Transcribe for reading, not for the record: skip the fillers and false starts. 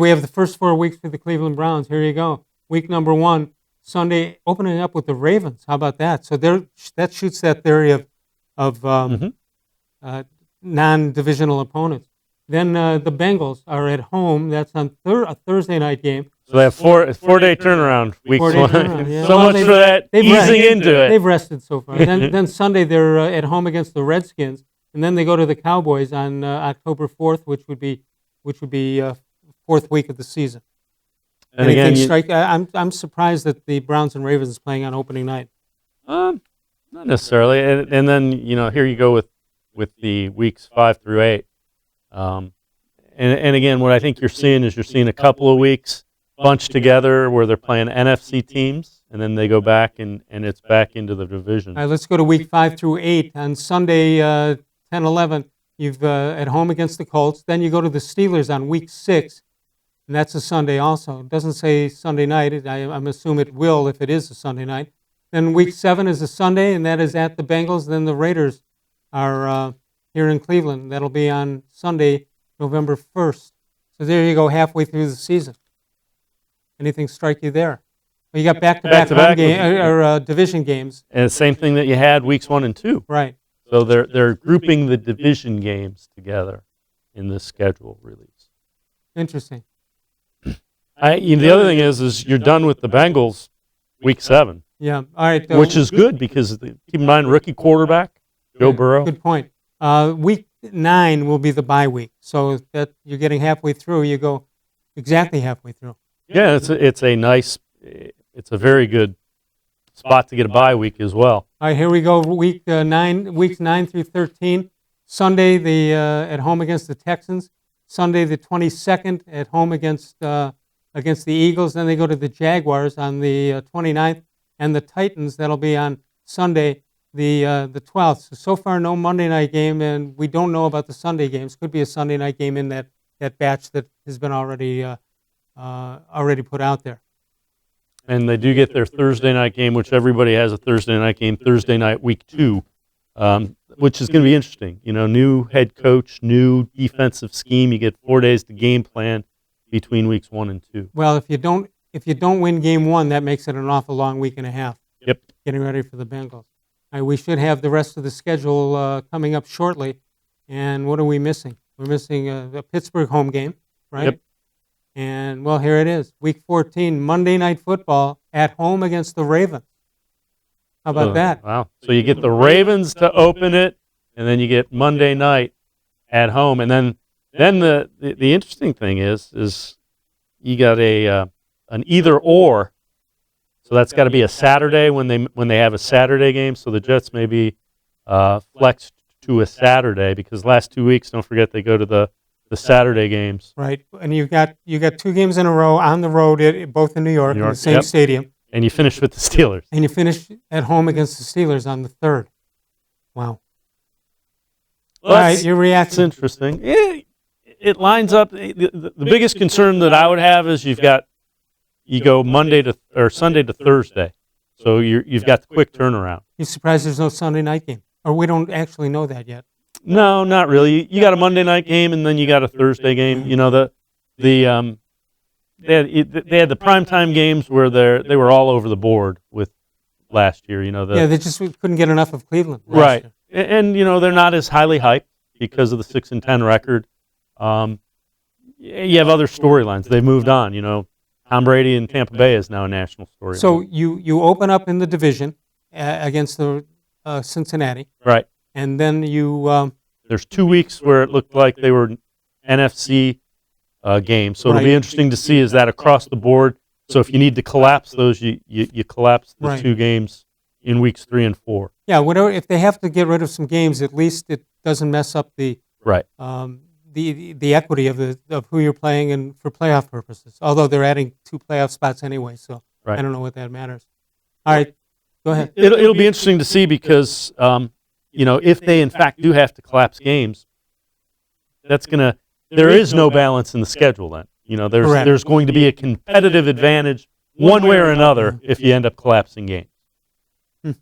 We have the first 4 weeks for the Cleveland Browns. Here you go. Week number 1, Sunday, opening up with the Ravens. How about that? So that shoots that theory of non-divisional opponents. Then the Bengals are at home. That's on a Thursday night game. So they have four-day turnaround weeks. 4-day turnaround, yeah. So much for that easing into it. They've rested so far. Then Sunday they're at home against the Redskins, and then they go to the Cowboys on October 4th, which would be fourth week of the season. And again, I'm surprised that the Browns and Ravens is playing on opening night. Not necessarily. And then here you go with the weeks 5 through 8. And again, what I think you're seeing a couple of weeks bunched together where they're playing NFC teams, and then they go back and it's back into the division. All right, let's go to week 5 through 8. On Sunday, 10-11, you've at home against the Colts. Then you go to the Steelers on week 6, and that's a Sunday also. It doesn't say Sunday night. I'm assuming it will if it is a Sunday night. Then week 7 is a Sunday, and that is at the Bengals. Then the Raiders are here in Cleveland. That'll be on Sunday, November 1st. So there you go, halfway through the season. Anything strike you there? Well, you got back-to-back home division games. And the same thing that you had weeks 1 and 2. Right. So they're grouping the division games together in this schedule release. Interesting. The other thing is you're done with the Bengals week 7. Yeah. All right. Which is good because keep in mind rookie quarterback Joe Burrow. Good point. Week 9 will be the bye week, so that you're getting halfway through. You go exactly halfway through. Yeah, it's a very good spot to get a bye week as well. All right, here we go. Weeks 9 through 13. Sunday, at home against the Texans. Sunday, the 22nd, at home against the Eagles. Then they go to the Jaguars on the 29th, and the Titans. That'll be on Sunday, the 12th. So far, no Monday night game, and we don't know about the Sunday games. Could be a Sunday night game in that batch that has been already put out there. And they do get their Thursday night game, which everybody has a Thursday night game, Thursday night, week 2, which is going to be interesting. New head coach, new defensive scheme. You get 4 days to game plan between weeks 1 and 2. Well, if you don't win game 1, that makes it an awful long week and a half. Yep. Getting ready for the Bengals. We should have the rest of the schedule coming up shortly. And what are we missing? We're missing a Pittsburgh home game, right? Yep. And, well, here it is. Week 14, Monday Night Football at home against the Ravens. How about that? Wow. So you get the Ravens to open it, and then you get Monday night at home. And then the interesting thing is you got an either-or. So that's got to be a Saturday when they have a Saturday game. So the Jets may be flexed to a Saturday because last 2 weeks, don't forget, they go to the Saturday games. Right, and you got 2 games in a row on the road, both in New York, in the same stadium. And you finish with the Steelers. And you finish at home against the Steelers on the 3rd. Wow. Well, all right, your reaction. It's interesting. It lines up. The biggest concern that I would have is you go Sunday to Thursday, so you've got the quick turnaround. You surprised there's no Sunday night game, or we don't actually know that yet? No, not really. You got a Monday night game, and then you got a Thursday game. They had the primetime games where they were all over the board with last year. They just couldn't get enough of Cleveland. Right, and they're not as highly hyped because of the 6-10 record. You have other storylines. They've moved on. Tom Brady in Tampa Bay is now a national story. So you open up in the division against the Cincinnati. Right. And then there's 2 weeks where it looked like they were NFC games. So it'll be interesting to see, is that across the board? So if you need to collapse those, you collapse the 2 games in weeks 3 and 4. Yeah, whatever. If they have to get rid of some games, at least it doesn't mess up the equity of who you're playing and for playoff purposes. Although they're adding 2 playoff spots anyway, so I don't know what that matters. All right, go ahead. It'll be interesting to see because if they in fact do have to collapse games, there is no balance in the schedule then. There's going to be a competitive advantage one way or another if you end up collapsing games.